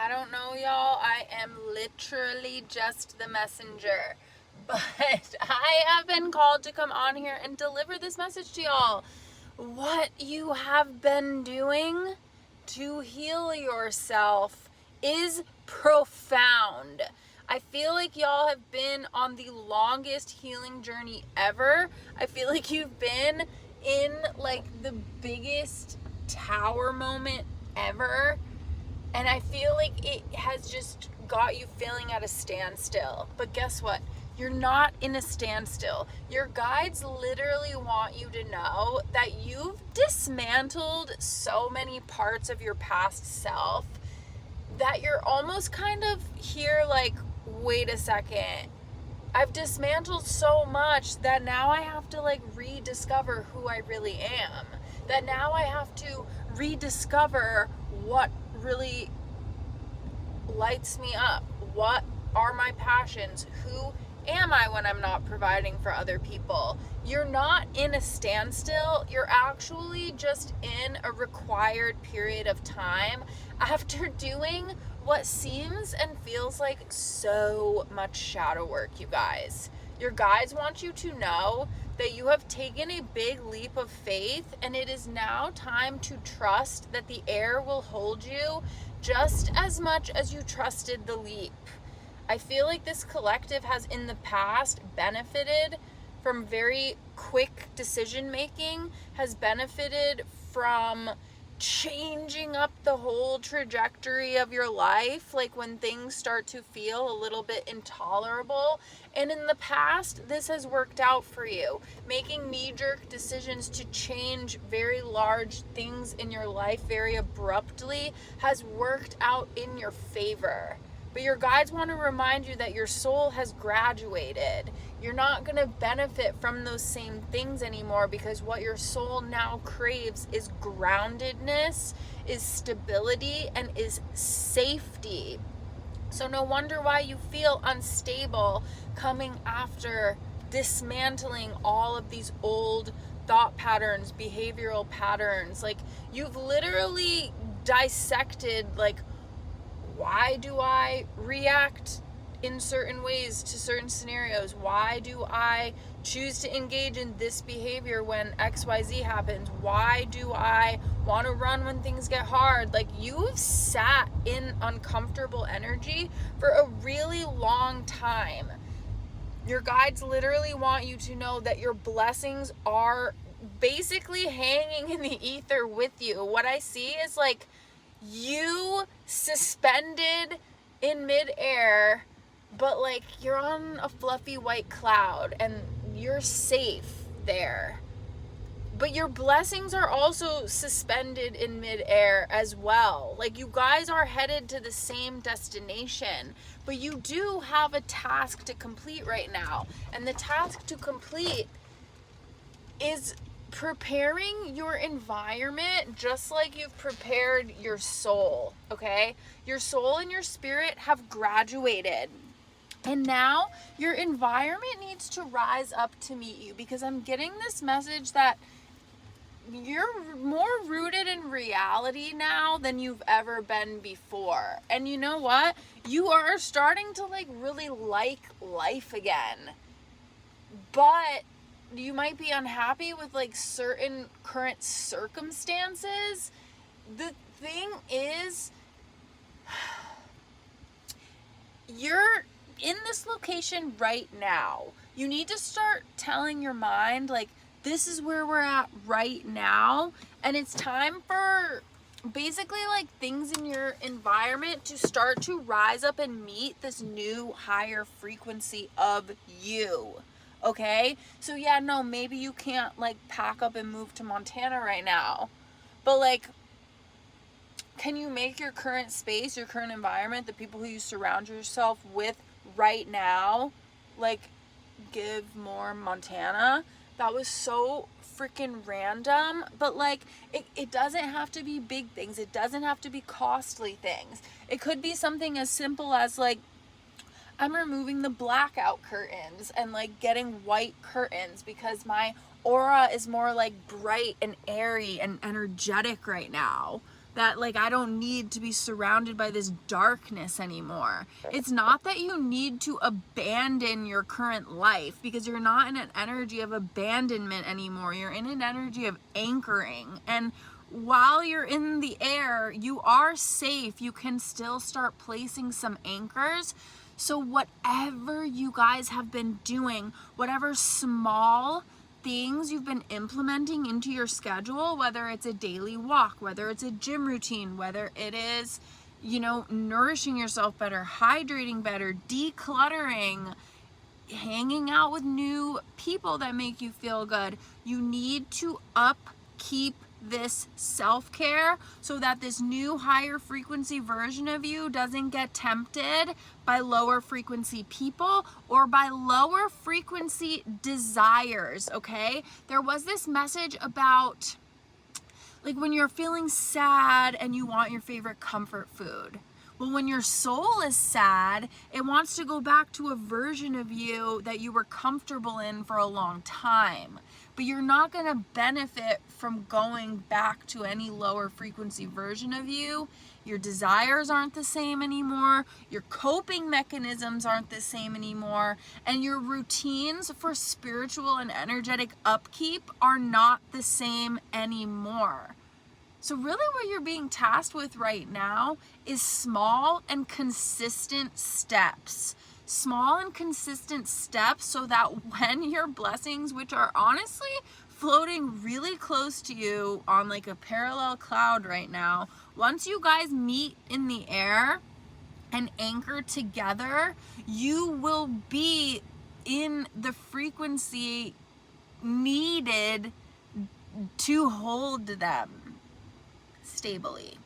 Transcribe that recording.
I don't know, y'all. I am literally just the messenger. But I have been called to come on here and deliver this message to y'all. What you have been doing to heal yourself is profound. I feel like y'all have been on the longest healing journey ever. I feel like you've been in like the biggest tower moment ever. And I feel like it has just got you feeling at a standstill. But guess what? You're not in a standstill. Your guides literally want you to know that you've dismantled so many parts of your past self that you're almost kind of here like, wait a second. I've dismantled so much that now I have to like rediscover who I really am. That now I have to rediscover what really lights me up. What are my passions? Who am I when I'm not providing for other people? You're not in a standstill. You're actually just in a required period of time after doing what seems and feels like so much shadow work, you guys. Your guides want you to know that you have taken a big leap of faith, and it is now time to trust that the air will hold you just as much as you trusted the leap. I feel like this collective has in the past benefited from very quick decision making, has benefited from changing up the whole trajectory of your life, like when things start to feel a little bit intolerable. And in the past, this has worked out for you. Making knee-jerk decisions to change very large things in your life very abruptly has worked out in your favor. But your guides want to remind you that your soul has graduated. You're not going to benefit from those same things anymore, because what your soul now craves is groundedness, is stability, and is safety. So no wonder why you feel unstable coming after dismantling all of these old thought patterns, behavioral patterns. Like, you've literally dissected, like, why do I react in certain ways to certain scenarios? Why do I choose to engage in this behavior when XYZ happens? Why do I want to run when things get hard? Like, you've sat in uncomfortable energy for a really long time. Your guides literally want you to know that your blessings are basically hanging in the ether with you. What I see is like you suspended in midair, but like you're on a fluffy white cloud and you're safe there. But your blessings are also suspended in midair as well. Like, you guys are headed to the same destination, but you do have a task to complete right now. And the task to complete is preparing your environment just like you've prepared your soul, okay? Your soul and your spirit have graduated. And now your environment needs to rise up to meet you, because I'm getting this message that you're more rooted in reality now than you've ever been before. And you know what? You are starting to like really like life again. But you might be unhappy with like certain current circumstances. The thing is, you're in this location right now. You need to start telling your mind, like, this is where we're at right now, and it's time for basically like things in your environment to start to rise up and meet this new higher frequency of you. Okay? So yeah, no, maybe you can't like pack up and move to Montana right now, but like, can you make your current space, your current environment, the people who you surround yourself with right now, like, give more Montana? That was so freaking random, but like, it doesn't have to be big things. It doesn't have to be costly things. It could be something as simple as like, I'm removing the blackout curtains and like getting white curtains because my aura is more like bright and airy and energetic right now. that like I don't need to be surrounded by this darkness anymore. It's not that you need to abandon your current life, because you're not in an energy of abandonment anymore. You're in an energy of anchoring. And while you're in the air, you are safe. You can still start placing some anchors. So whatever you guys have been doing, whatever small things you've been implementing into your schedule, whether it's a daily walk, whether it's a gym routine, whether it is, nourishing yourself better, hydrating better, decluttering, hanging out with new people that make you feel good, you need to upkeep this self-care so that this new higher frequency version of you doesn't get tempted by lower frequency people or by lower frequency desires. Okay, there was this message about like when you're feeling sad and you want your favorite comfort food. Well, when your soul is sad, it wants to go back to a version of you that you were comfortable in for a long time. But you're not going to benefit from going back to any lower frequency version of you. Your desires aren't the same anymore. Your coping mechanisms aren't the same anymore. And your routines for spiritual and energetic upkeep are not the same anymore. So really what you're being tasked with right now is small and consistent steps. Small and consistent steps so that when your blessings, which are honestly floating really close to you on like a parallel cloud right now, once you guys meet in the air and anchor together, you will be in the frequency needed to hold them stably.